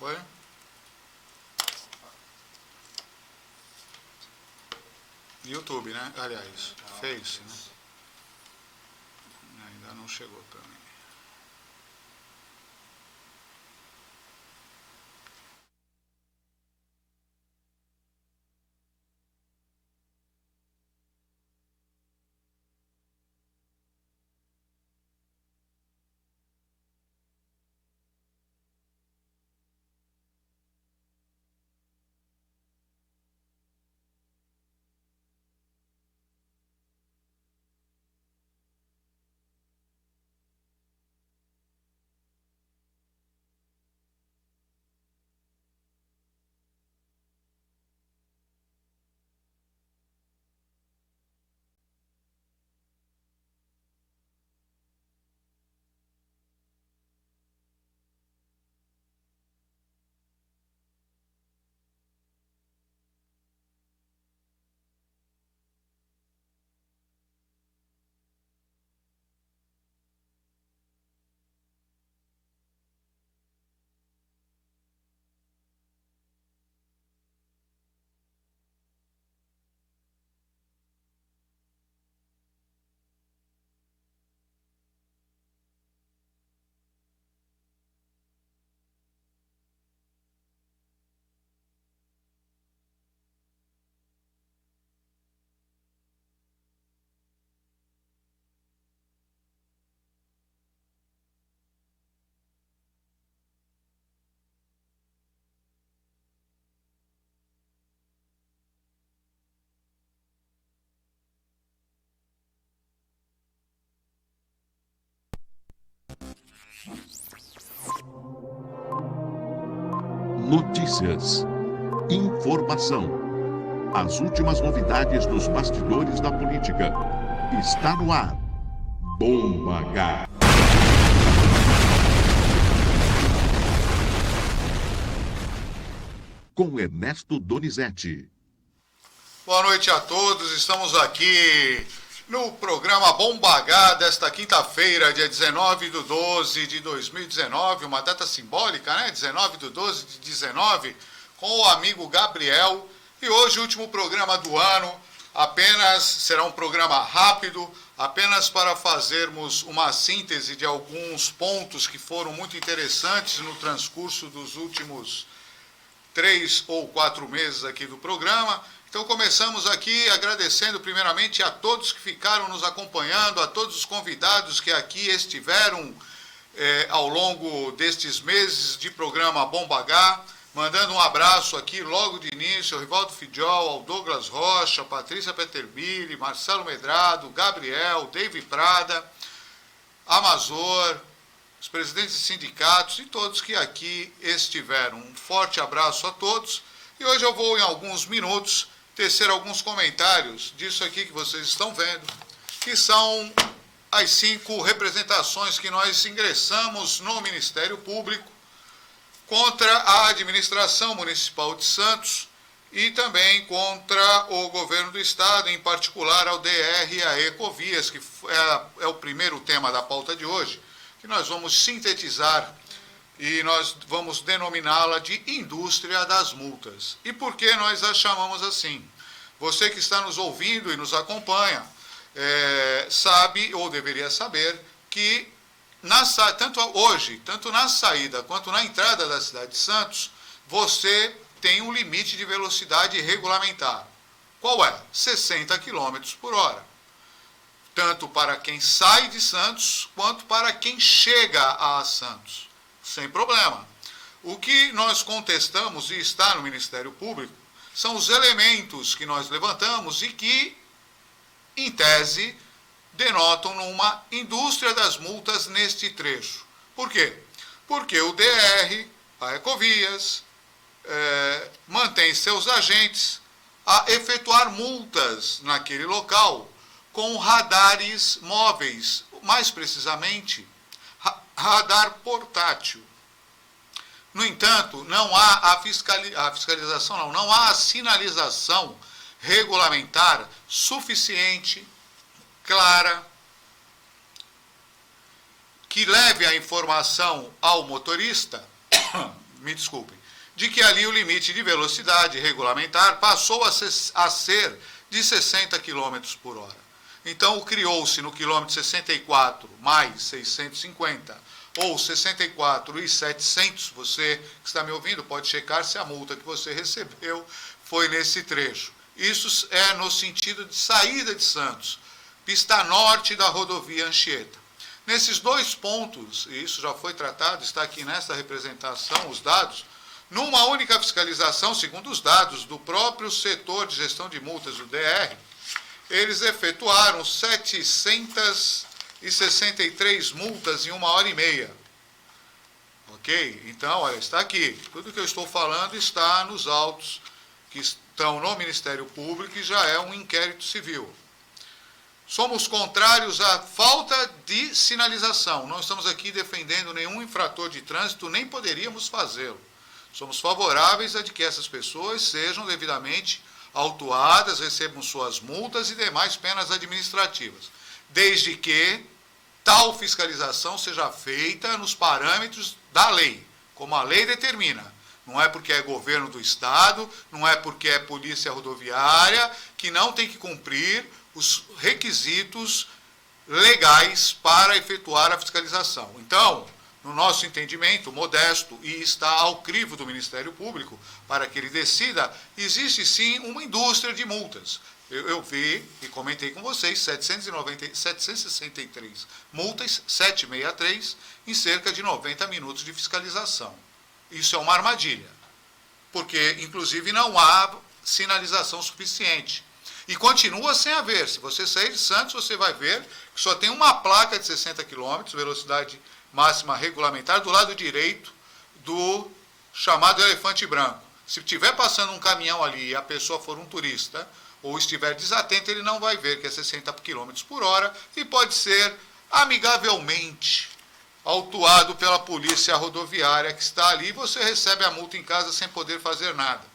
Oi? YouTube, né? Aliás, Face, né? Ainda não chegou para mim. Notícias, informação, as últimas novidades dos bastidores da política. Está no ar, Bomba H. Com Ernesto Donizete. Boa noite a todos, estamos aqui no programa Bomba H desta quinta-feira, dia 19/12/2019, uma data simbólica, né? 19/12/19, com o amigo Gabriel. E hoje, o último programa do ano, será um programa rápido, apenas para fazermos uma síntese de alguns pontos que foram muito interessantes no transcurso dos últimos 3 ou 4 meses aqui do programa. Então começamos aqui agradecendo primeiramente a todos que ficaram nos acompanhando, a todos os convidados que aqui estiveram ao longo destes meses de programa Bomba H, mandando um abraço aqui logo de início ao Rivaldo Fidiol, ao Douglas Rocha, Patrícia Peterbilli, Marcelo Medrado, Gabriel, David Prada, Amazor, os presidentes de sindicatos e todos que aqui estiveram. Um forte abraço a todos. E hoje eu vou, em alguns minutos, tecer alguns comentários disso aqui que vocês estão vendo, que são as 5 representações que nós ingressamos no Ministério Público contra a administração municipal de Santos e também contra o governo do estado, em particular ao DR e à Ecovias, que é o primeiro tema da pauta de hoje, que nós vamos sintetizar e nós vamos denominá-la de indústria das multas. E por que nós a chamamos assim? Você que está nos ouvindo e nos acompanha, sabe ou deveria saber que tanto na saída quanto na entrada da cidade de Santos, você tem um limite de velocidade regulamentar. Qual é? 60 km por hora. Tanto para quem sai de Santos, quanto para quem chega a Santos. Sem problema. O que nós contestamos e está no Ministério Público são os elementos que nós levantamos e que, em tese, denotam numa indústria das multas neste trecho. Por quê? Porque o DR, a Ecovias, mantém seus agentes a efetuar multas naquele local com radares móveis, mais precisamente, radar portátil. No entanto, não há não há a sinalização regulamentar suficiente, clara, que leve a informação ao motorista me desculpem, de que ali o limite de velocidade regulamentar passou a ser de 60 km por hora. Então, criou-se no quilômetro 64 mais 650, ou 64.700, você que está me ouvindo pode checar se a multa que você recebeu foi nesse trecho. Isso é no sentido de saída de Santos, pista norte da rodovia Anchieta. Nesses dois pontos, e isso já foi tratado, está aqui nessa representação, os dados, numa única fiscalização, segundo os dados do próprio setor de gestão de multas, o DR, eles efetuaram 763 multas em 1h30. Ok? Então, olha, está aqui. Tudo que eu estou falando está nos autos que estão no Ministério Público e já é um inquérito civil. Somos contrários à falta de sinalização. Não estamos aqui defendendo nenhum infrator de trânsito, nem poderíamos fazê-lo. Somos favoráveis a de que essas pessoas sejam devidamente autuadas, recebam suas multas e demais penas administrativas, desde que tal fiscalização seja feita nos parâmetros da lei, como a lei determina. Não é porque é governo do Estado, não é porque é polícia rodoviária, que não tem que cumprir os requisitos legais para efetuar a fiscalização. Então, no nosso entendimento modesto, e está ao crivo do Ministério Público, para que ele decida, existe sim uma indústria de multas. Eu vi e comentei com vocês, 763 multas, 763, em cerca de 90 minutos de fiscalização. Isso é uma armadilha, porque, inclusive, não há sinalização suficiente. E continua sem haver. Se você sair de Santos, você vai ver que só tem uma placa de 60 km, velocidade máxima regulamentar, do lado direito do chamado elefante branco. Se estiver passando um caminhão ali e a pessoa for um turista, ou estiver desatento, ele não vai ver que é 60 km por hora e pode ser amigavelmente autuado pela polícia rodoviária que está ali e você recebe a multa em casa sem poder fazer nada.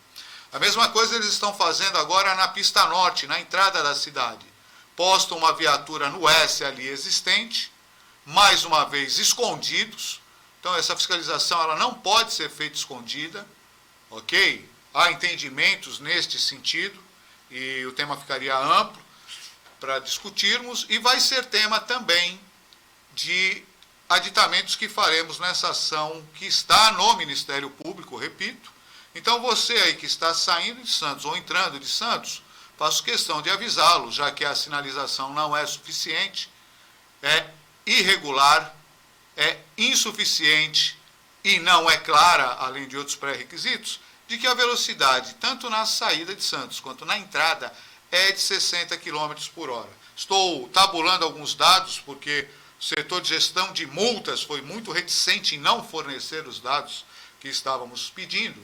A mesma coisa eles estão fazendo agora na pista norte, na entrada da cidade. Postam uma viatura no S ali existente, mais uma vez escondidos. Então essa fiscalização ela não pode ser feita escondida, ok? Há entendimentos neste sentido e o tema ficaria amplo para discutirmos e vai ser tema também de aditamentos que faremos nessa ação que está no Ministério Público, repito. Então você aí que está saindo de Santos ou entrando de Santos, faço questão de avisá-lo, já que a sinalização não é suficiente, é irregular, é insuficiente e não é clara, além de outros pré-requisitos, de que a velocidade, tanto na saída de Santos quanto na entrada, é de 60 km por hora. Estou tabulando alguns dados, porque o setor de gestão de multas foi muito reticente em não fornecer os dados que estávamos pedindo,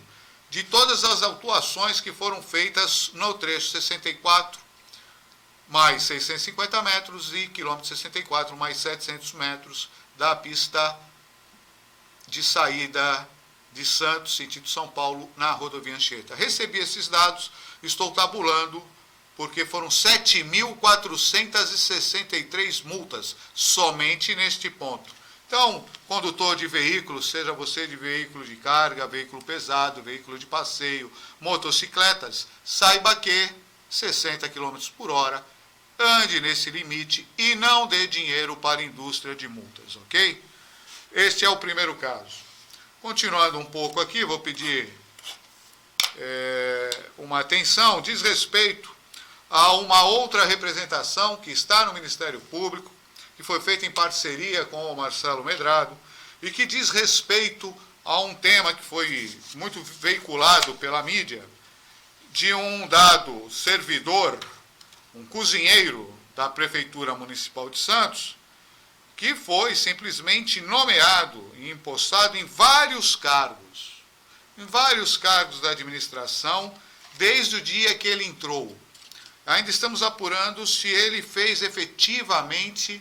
de todas as autuações que foram feitas no trecho 64 mais 650 metros e quilômetro 64 mais 700 metros da pista de saída de Santos, sentido São Paulo, na rodovia Anchieta. Recebi esses dados, estou tabulando, porque foram 7.463 multas somente neste ponto. Então, condutor de veículo, seja você de veículo de carga, veículo pesado, veículo de passeio, motocicletas, saiba que 60 km por hora, ande nesse limite e não dê dinheiro para a indústria de multas, ok? Este é o primeiro caso. Continuando um pouco aqui, vou pedir uma atenção, diz respeito a uma outra representação que está no Ministério Público, que foi feita em parceria com o Marcelo Medrado, e que diz respeito a um tema que foi muito veiculado pela mídia, de um dado servidor, um cozinheiro da Prefeitura Municipal de Santos, que foi simplesmente nomeado e empossado em vários cargos da administração, desde o dia que ele entrou. Ainda estamos apurando se ele fez efetivamente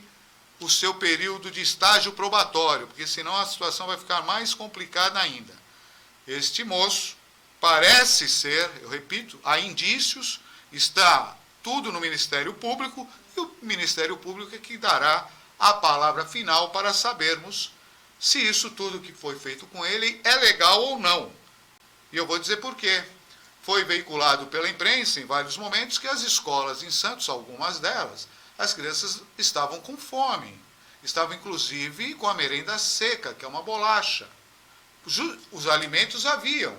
o seu período de estágio probatório, porque senão a situação vai ficar mais complicada ainda. Este moço parece ser, eu repito, há indícios, está tudo no Ministério Público, e o Ministério Público é que dará a palavra final para sabermos se isso tudo que foi feito com ele é legal ou não. E eu vou dizer por quê. Foi veiculado pela imprensa em vários momentos que as escolas em Santos, algumas delas, as crianças estavam com fome. Estavam, inclusive, com a merenda seca, que é uma bolacha. Os alimentos haviam,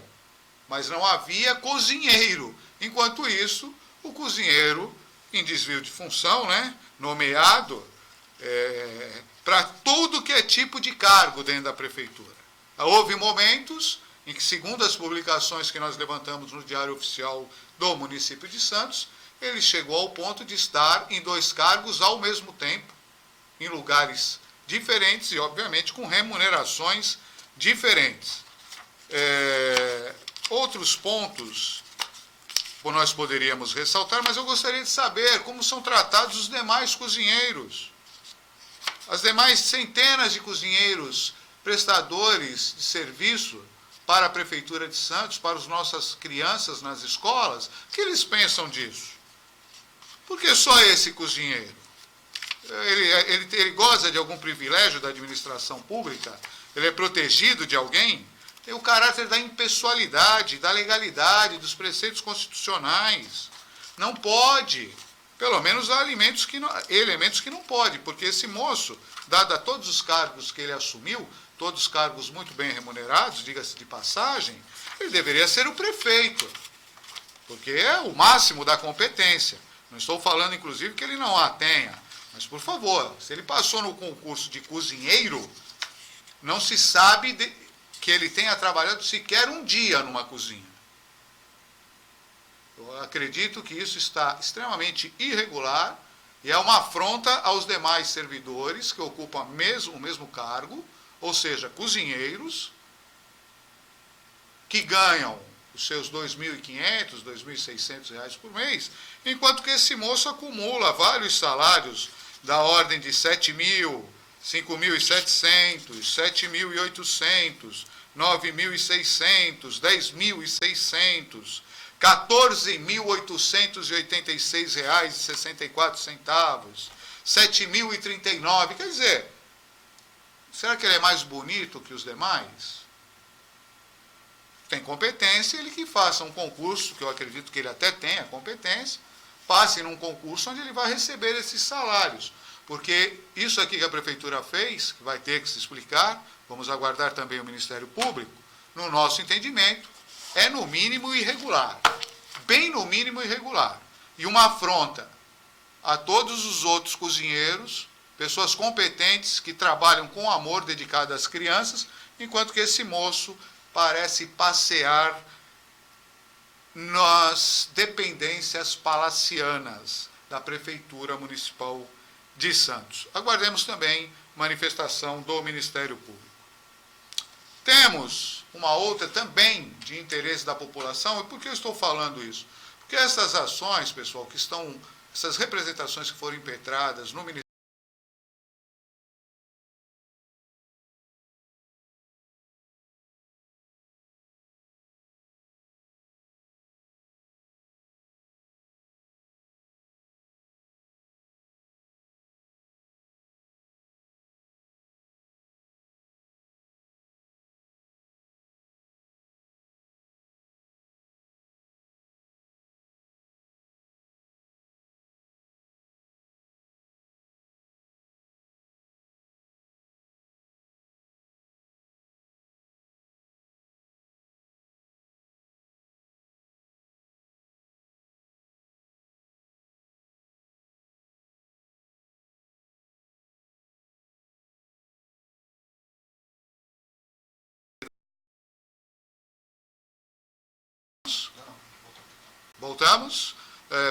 mas não havia cozinheiro. Enquanto isso, o cozinheiro, em desvio de função, né, nomeado para tudo que é tipo de cargo dentro da prefeitura. Houve momentos em que, segundo as publicações que nós levantamos no Diário Oficial do município de Santos, ele chegou ao ponto de estar em 2 cargos ao mesmo tempo, em lugares diferentes e, obviamente, com remunerações diferentes. Outros pontos nós poderíamos ressaltar, mas eu gostaria de saber como são tratados os demais cozinheiros. As demais centenas de cozinheiros prestadores de serviço para a Prefeitura de Santos, para as nossas crianças nas escolas, o que eles pensam disso? Por que só esse cozinheiro? Ele goza de algum privilégio da administração pública? Ele é protegido de alguém? Tem o caráter da impessoalidade, da legalidade, dos preceitos constitucionais. Não pode. Pelo menos há elementos que não pode, porque esse moço, dado a todos os cargos que ele assumiu, todos os cargos muito bem remunerados, diga-se de passagem, ele deveria ser o prefeito, porque é o máximo da competência. Não estou falando, inclusive, que ele não a tenha, mas, por favor, se ele passou no concurso de cozinheiro, não se sabe que ele tenha trabalhado sequer um dia numa cozinha. Eu acredito que isso está extremamente irregular e é uma afronta aos demais servidores que ocupam o mesmo cargo, ou seja, cozinheiros, que ganham os seus R$ 2.500, R$ 2.600 por mês, enquanto que esse moço acumula vários salários da ordem de 7.000, 5.700, 7.800, 9.600, 10.600, R$ 14.886,64, R$ 7.039. Quer dizer, será que ele é mais bonito que os demais? Tem competência, ele que faça um concurso, que eu acredito que ele até tenha competência, passe num concurso onde ele vai receber esses salários. Porque isso aqui que a Prefeitura fez, que vai ter que se explicar, vamos aguardar também o Ministério Público, no nosso entendimento, é no mínimo irregular. Bem no mínimo irregular. E uma afronta a todos os outros cozinheiros, pessoas competentes que trabalham com amor dedicado às crianças, enquanto que esse moço parece passear nas dependências palacianas da Prefeitura Municipal de Santos. Aguardemos também manifestação do Ministério Público. Temos uma outra também de interesse da população. E por que eu estou falando isso? Porque essas ações, pessoal, essas representações que foram impetradas no Ministério Voltamos?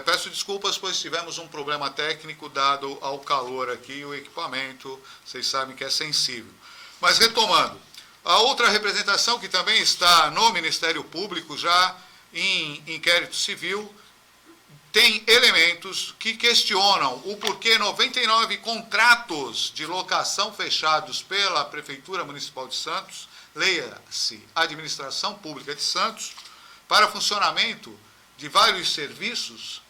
Peço desculpas, pois tivemos um problema técnico dado ao calor aqui, o equipamento, vocês sabem que é sensível. Mas retomando, a outra representação que também está no Ministério Público, já em inquérito civil, tem elementos que questionam o porquê 99 contratos de locação fechados pela Prefeitura Municipal de Santos, leia-se Administração Pública de Santos, para funcionamento de vários serviços,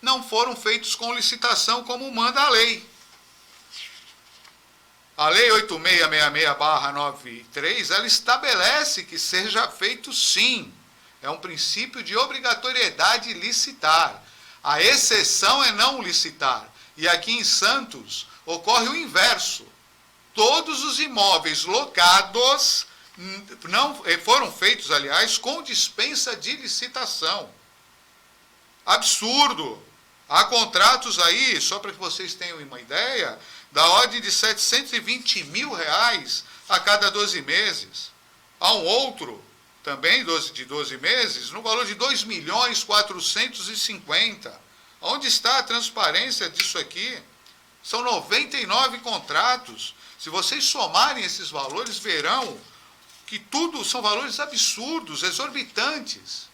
não foram feitos com licitação como manda a lei. A Lei 8666/93, ela estabelece que seja feito sim. É um princípio de obrigatoriedade licitar. A exceção é não licitar. E aqui em Santos ocorre o inverso. Todos os imóveis locados não foram feitos, aliás, com dispensa de licitação. Absurdo! Há contratos aí, só para que vocês tenham uma ideia, da ordem de R$720 mil a cada 12 meses. Há um outro, também de 12 meses, no valor de 2.450.000. Onde está a transparência disso aqui? São 99 contratos. Se vocês somarem esses valores, verão que tudo são valores absurdos, exorbitantes.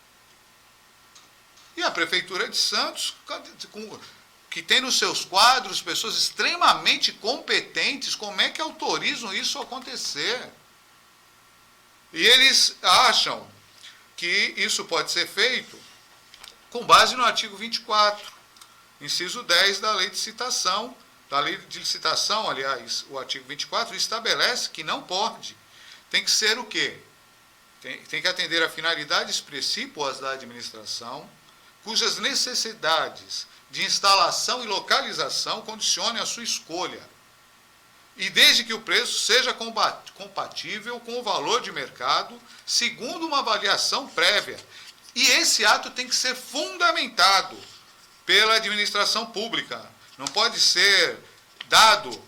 E a Prefeitura de Santos, que tem nos seus quadros pessoas extremamente competentes, como é que autorizam isso a acontecer? E eles acham que isso pode ser feito com base no artigo 24, inciso 10 da Lei de Licitação. Da Lei de Licitação, aliás, o artigo 24 estabelece que não pode. Tem que ser o quê? Tem que atender a finalidades precípuas da administração, cujas necessidades de instalação e localização condicionem a sua escolha. E desde que o preço seja compatível com o valor de mercado, segundo uma avaliação prévia. E esse ato tem que ser fundamentado pela administração pública. Não pode ser dado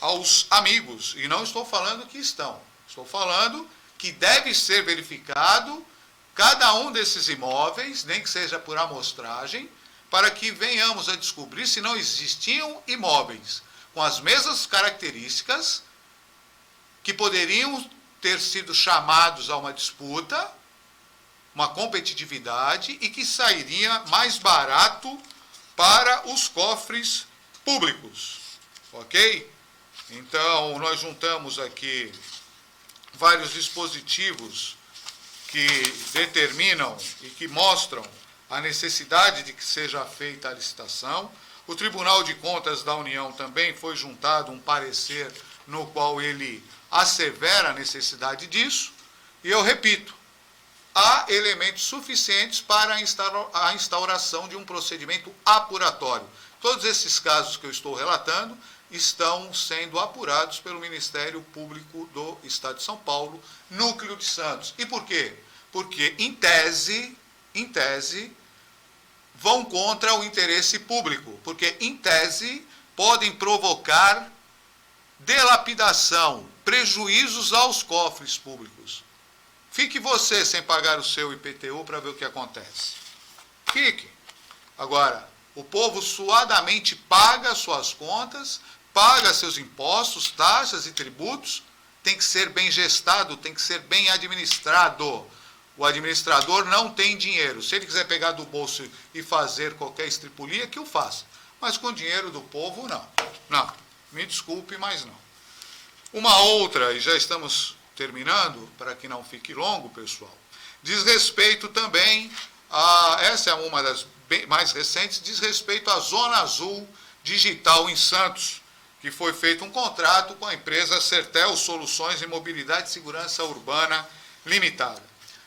aos amigos. E não estou falando que estão. Estou falando que deve ser verificado cada um desses imóveis, nem que seja por amostragem, para que venhamos a descobrir se não existiam imóveis com as mesmas características que poderiam ter sido chamados a uma disputa, uma competitividade e que sairia mais barato para os cofres públicos, ok? Então, nós juntamos aqui vários dispositivos que determinam e que mostram a necessidade de que seja feita a licitação. O Tribunal de Contas da União também foi juntado um parecer no qual ele assevera a necessidade disso. E eu repito, há elementos suficientes para a instauração de um procedimento apuratório. Todos esses casos que eu estou relatando estão sendo apurados pelo Ministério Público do Estado de São Paulo, Núcleo de Santos. E por quê? Porque, em tese, vão contra o interesse público, porque, em tese, podem provocar dilapidação, prejuízos aos cofres públicos. Fique você sem pagar o seu IPTU para ver o que acontece. Fique. Agora, o povo suadamente paga suas contas, paga seus impostos, taxas e tributos, tem que ser bem gestado, tem que ser bem administrado. O administrador não tem dinheiro. Se ele quiser pegar do bolso e fazer qualquer estripulia, que o faça. Mas com dinheiro do povo, não. Não. Me desculpe, mas não. Uma outra, e já estamos terminando, para que não fique longo, pessoal, diz respeito também essa é uma das mais recentes, diz respeito à Zona Azul Digital em Santos, que foi feito um contrato com a empresa Sertel Soluções em Mobilidade e Segurança Urbana Limitada.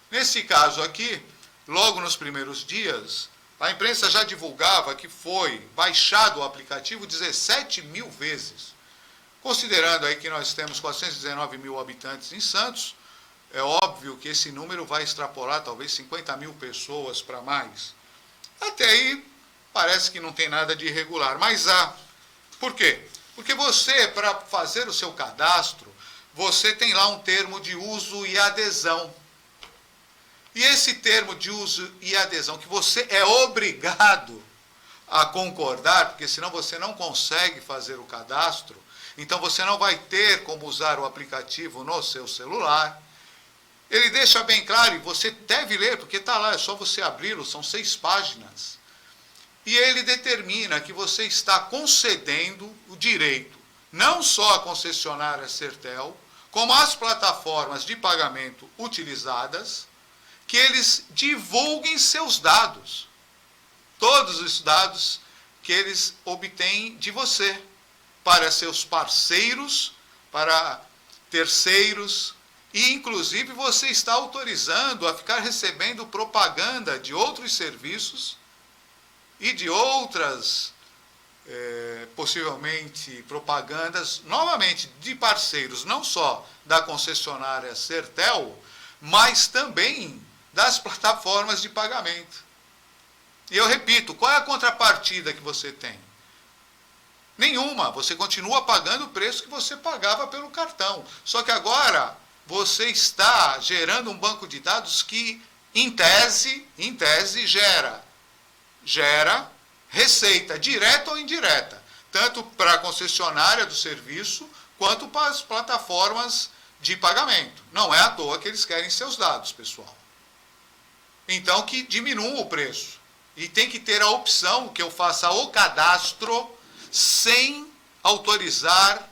Nesse caso aqui, logo nos primeiros dias, a imprensa já divulgava que foi baixado o aplicativo 17 mil vezes. Considerando aí que nós temos 419 mil habitantes em Santos, é óbvio que esse número vai extrapolar talvez 50 mil pessoas para mais. Até aí, parece que não tem nada de irregular, mas há. Por quê? Porque você, para fazer o seu cadastro, você tem lá um termo de uso e adesão. E esse termo de uso e adesão, que você é obrigado a concordar, porque senão você não consegue fazer o cadastro, então você não vai ter como usar o aplicativo no seu celular. Ele deixa bem claro, e você deve ler, porque está lá, é só você abri-lo, são 6 páginas. E ele determina que você está concedendo o direito, não só à concessionária Sertel, como às plataformas de pagamento utilizadas, que eles divulguem seus dados. Todos os dados que eles obtêm de você, para seus parceiros para terceiros, e inclusive você está autorizando a ficar recebendo propaganda de outros serviços e de outras, possivelmente, propagandas, novamente, de parceiros, não só da concessionária Sertel, mas também das plataformas de pagamento. E eu repito, qual é a contrapartida que você tem? Nenhuma, você continua pagando o preço que você pagava pelo cartão. Só que agora você está gerando um banco de dados que, em tese, gera receita, direta ou indireta, tanto para a concessionária do serviço, quanto para as plataformas de pagamento. Não é à toa que eles querem seus dados, pessoal. Então, que diminuam o preço. E tem que ter a opção que eu faça o cadastro sem autorizar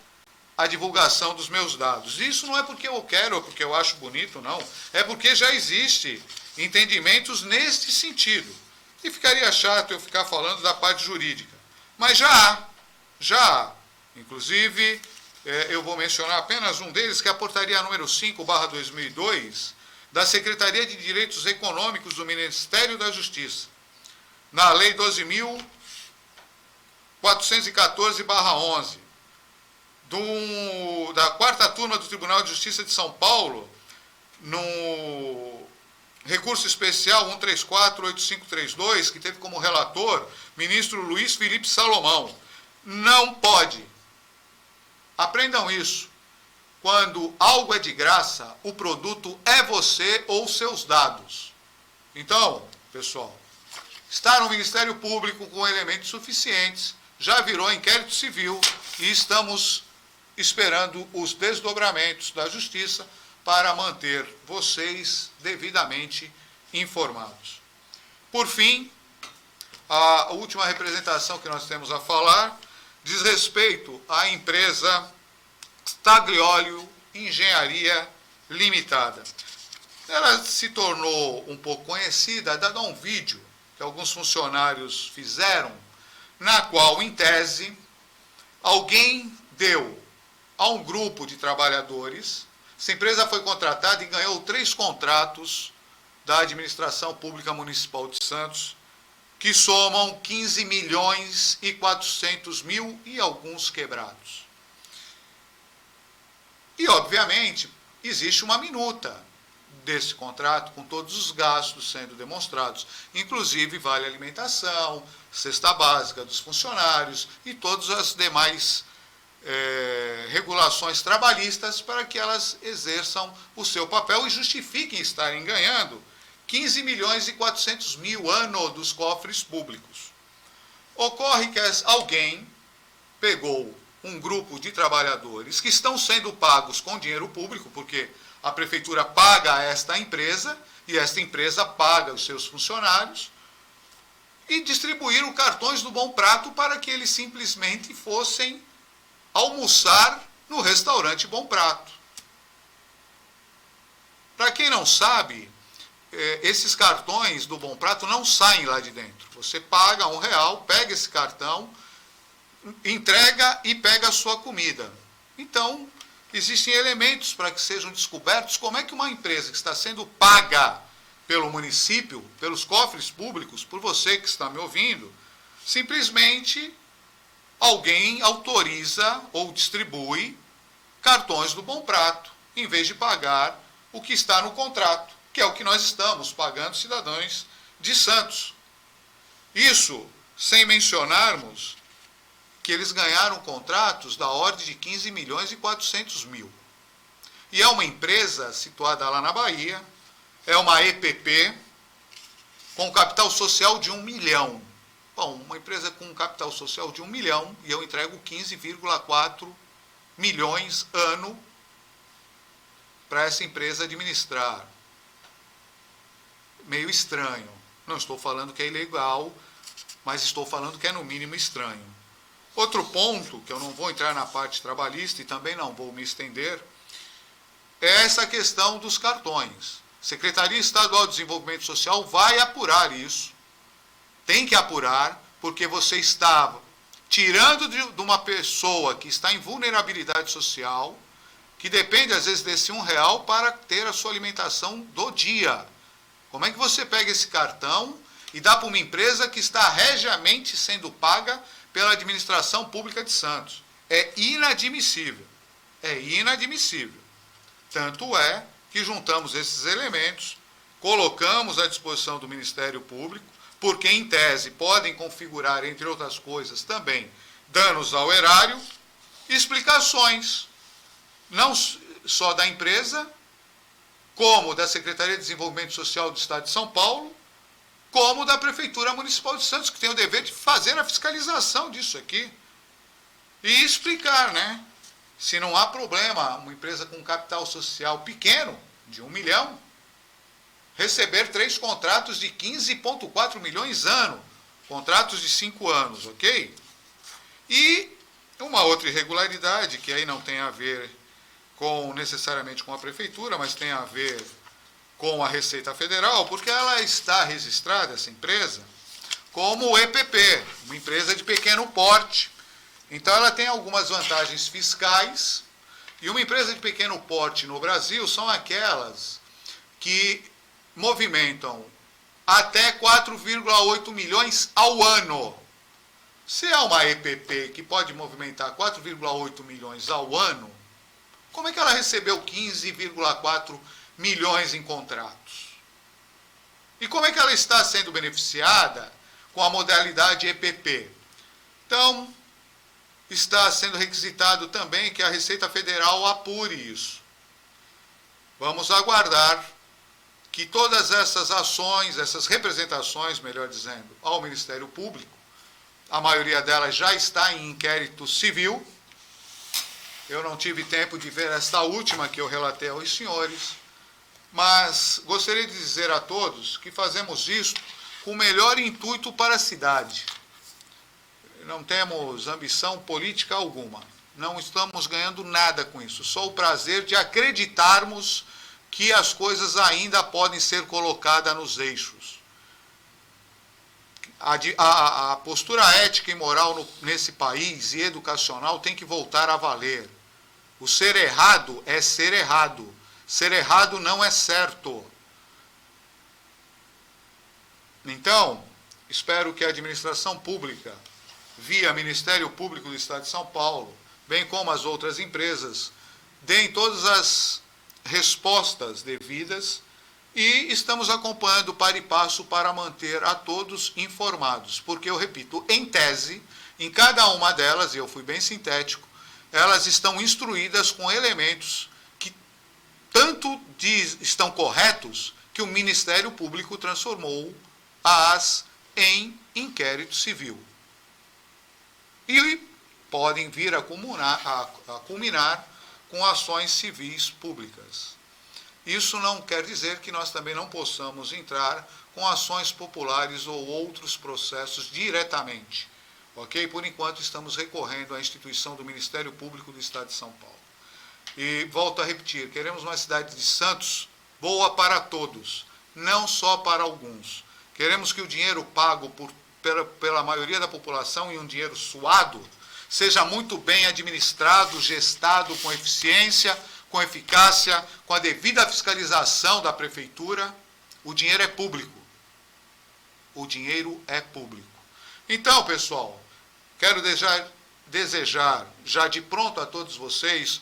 a divulgação dos meus dados. Isso não é porque eu quero ou porque eu acho bonito, não. É porque já existe entendimentos neste sentido. E ficaria chato eu ficar falando da parte jurídica. Mas já há. Inclusive, eu vou mencionar apenas um deles, que é a portaria número 5/2002, da Secretaria de Direitos Econômicos do Ministério da Justiça, na Lei 12.414/11, da 4ª Turma do Tribunal de Justiça de São Paulo, no recurso especial 1348532, que teve como relator ministro Luiz Felipe Salomão. Não pode. Aprendam isso. Quando algo é de graça, o produto é você ou seus dados. Então, pessoal, está no Ministério Público com elementos suficientes, já virou inquérito civil e estamos esperando os desdobramentos da Justiça para manter vocês devidamente informados. Por fim, a última representação que nós temos a falar diz respeito à empresa Stagliolio Engenharia Limitada. Ela se tornou um pouco conhecida, dado a um vídeo que alguns funcionários fizeram, na qual, em tese, alguém deu a um grupo de trabalhadores. Essa empresa foi contratada e ganhou 3 contratos da Administração Pública Municipal de Santos, que somam 15.400.000 e alguns quebrados. E, obviamente, existe uma minuta desse contrato, com todos os gastos sendo demonstrados, inclusive vale alimentação, cesta básica dos funcionários e todas as demais regulações trabalhistas para que elas exerçam o seu papel e justifiquem estarem ganhando 15.400.000 ano dos cofres públicos. Ocorre que alguém pegou um grupo de trabalhadores que estão sendo pagos com dinheiro público, porque a prefeitura paga a esta empresa e esta empresa paga os seus funcionários, e distribuíram cartões do Bom Prato para que eles simplesmente fossem almoçar no restaurante Bom Prato. Para quem não sabe, esses cartões do Bom Prato não saem lá de dentro. Você paga R$1, pega esse cartão, entrega e pega a sua comida. Então, existem elementos para que sejam descobertos como é que uma empresa que está sendo paga pelo município, pelos cofres públicos, por você que está me ouvindo, simplesmente alguém autoriza ou distribui cartões do Bom Prato, em vez de pagar o que está no contrato, que é o que nós estamos pagando cidadãos de Santos. Isso sem mencionarmos que eles ganharam contratos da ordem de 15.400.000. E é uma empresa situada lá na Bahia, é uma EPP, com capital social de 1 milhão. Bom, uma empresa com capital social de 1 milhão e eu entrego 15,4 milhões ano para essa empresa administrar. Meio estranho. Não estou falando que é ilegal, mas estou falando que é no mínimo estranho. Outro ponto, que eu não vou entrar na parte trabalhista e também não vou me estender, é essa questão dos cartões. Secretaria Estadual de Desenvolvimento Social vai apurar isso. Tem que apurar, porque você está tirando de uma pessoa que está em vulnerabilidade social que depende, às vezes, desse R$1 para ter a sua alimentação do dia. Como é que você pega esse cartão e dá para uma empresa que está regiamente sendo paga pela administração pública de Santos? É inadmissível. É inadmissível. Tanto é que juntamos esses elementos, colocamos à disposição do Ministério Público, porque, em tese, podem configurar, entre outras coisas, também danos ao erário, explicações, não só da empresa, como da Secretaria de Desenvolvimento Social do Estado de São Paulo, como da Prefeitura Municipal de Santos, que tem o dever de fazer a fiscalização disso aqui. E explicar, né? Se não há problema, uma empresa com capital social pequeno, de 1 milhão, receber 3 contratos de 15,4 milhões ano, contratos de 5 anos, ok? E uma outra irregularidade, que aí não tem a ver necessariamente com a Prefeitura, mas tem a ver com a Receita Federal, porque ela está registrada, essa empresa, como EPP, uma empresa de pequeno porte. Então, ela tem algumas vantagens fiscais, e uma empresa de pequeno porte no Brasil são aquelas que movimentam até 4,8 milhões ao ano. Se é uma EPP que pode movimentar 4,8 milhões ao ano, como é que ela recebeu 15,4 milhões em contratos? E como é que ela está sendo beneficiada com a modalidade EPP? Então, está sendo requisitado também que a Receita Federal apure isso. Vamos aguardar que todas essas ações, essas representações, melhor dizendo, ao Ministério Público, a maioria delas já está em inquérito civil. Eu não tive tempo de ver esta última que eu relatei aos senhores, mas gostaria de dizer a todos que fazemos isso com o melhor intuito para a cidade. Não temos ambição política alguma. Não estamos ganhando nada com isso. Só o prazer de acreditarmos que as coisas ainda podem ser colocadas nos eixos. A postura ética e moral nesse país e educacional tem que voltar a valer. O ser errado é ser errado. Ser errado não é certo. Então, espero que a administração pública, via Ministério Público do Estado de São Paulo, bem como as outras empresas, deem todas as respostas devidas e estamos acompanhando para e passo para manter a todos informados, porque, eu repito, em tese, em cada uma delas, e eu fui bem sintético, elas estão instruídas com elementos que tanto estão corretos que o Ministério Público transformou-as em inquérito civil. E podem vir a culminar com ações civis públicas. Isso não quer dizer que nós também não possamos entrar com ações populares ou outros processos diretamente. Ok? Por enquanto, estamos recorrendo à instituição do Ministério Público do Estado de São Paulo. E volto a repetir, queremos uma cidade de Santos boa para todos, não só para alguns. Queremos que o dinheiro pago pela maioria da população, e um dinheiro suado, seja muito bem administrado, gestado com eficiência, com eficácia, com a devida fiscalização da Prefeitura. O dinheiro é público. O dinheiro é público. Então, pessoal, quero desejar já de pronto a todos vocês,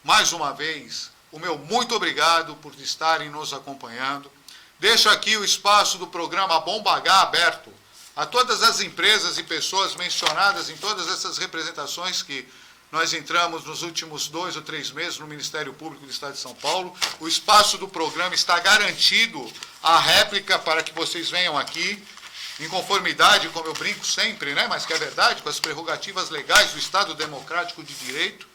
mais uma vez, o meu muito obrigado por estarem nos acompanhando. Deixo aqui o espaço do programa Bomba H aberto a todas as empresas e pessoas mencionadas em todas essas representações que nós entramos nos últimos 2 ou 3 meses no Ministério Público do Estado de São Paulo. O espaço do programa está garantido à réplica para que vocês venham aqui, em conformidade, como eu brinco sempre, né, mas que é verdade, com as prerrogativas legais do Estado Democrático de Direito.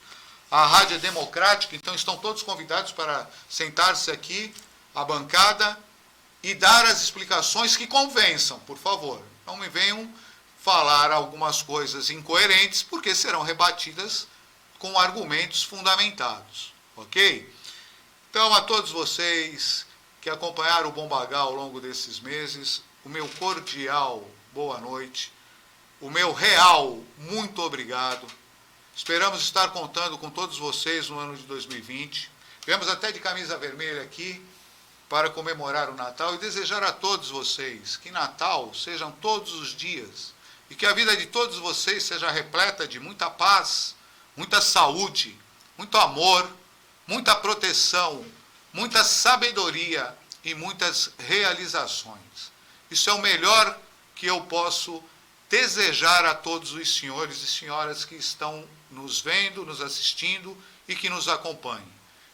A rádio é democrática, então estão todos convidados para sentar-se aqui, à bancada, e dar as explicações que convençam, por favor. Não me venham falar algumas coisas incoerentes, porque serão rebatidas com argumentos fundamentados, ok? Então, a todos vocês que acompanharam o Bomba H ao longo desses meses, o meu cordial boa noite, o meu real muito obrigado, Esperamos estar contando com todos vocês no ano de 2020. Viemos até de camisa vermelha aqui para comemorar o Natal e desejar a todos vocês que Natal sejam todos os dias e que a vida de todos vocês seja repleta de muita paz, muita saúde, muito amor, muita proteção, muita sabedoria e muitas realizações. Isso é o melhor que eu posso desejar a todos os senhores e senhoras que estão nos vendo, nos assistindo e que nos acompanhem.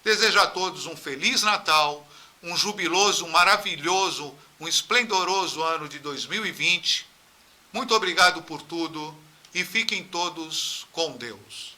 Desejo a todos um Feliz Natal, um jubiloso, um maravilhoso, um esplendoroso ano de 2020. Muito obrigado por tudo e fiquem todos com Deus.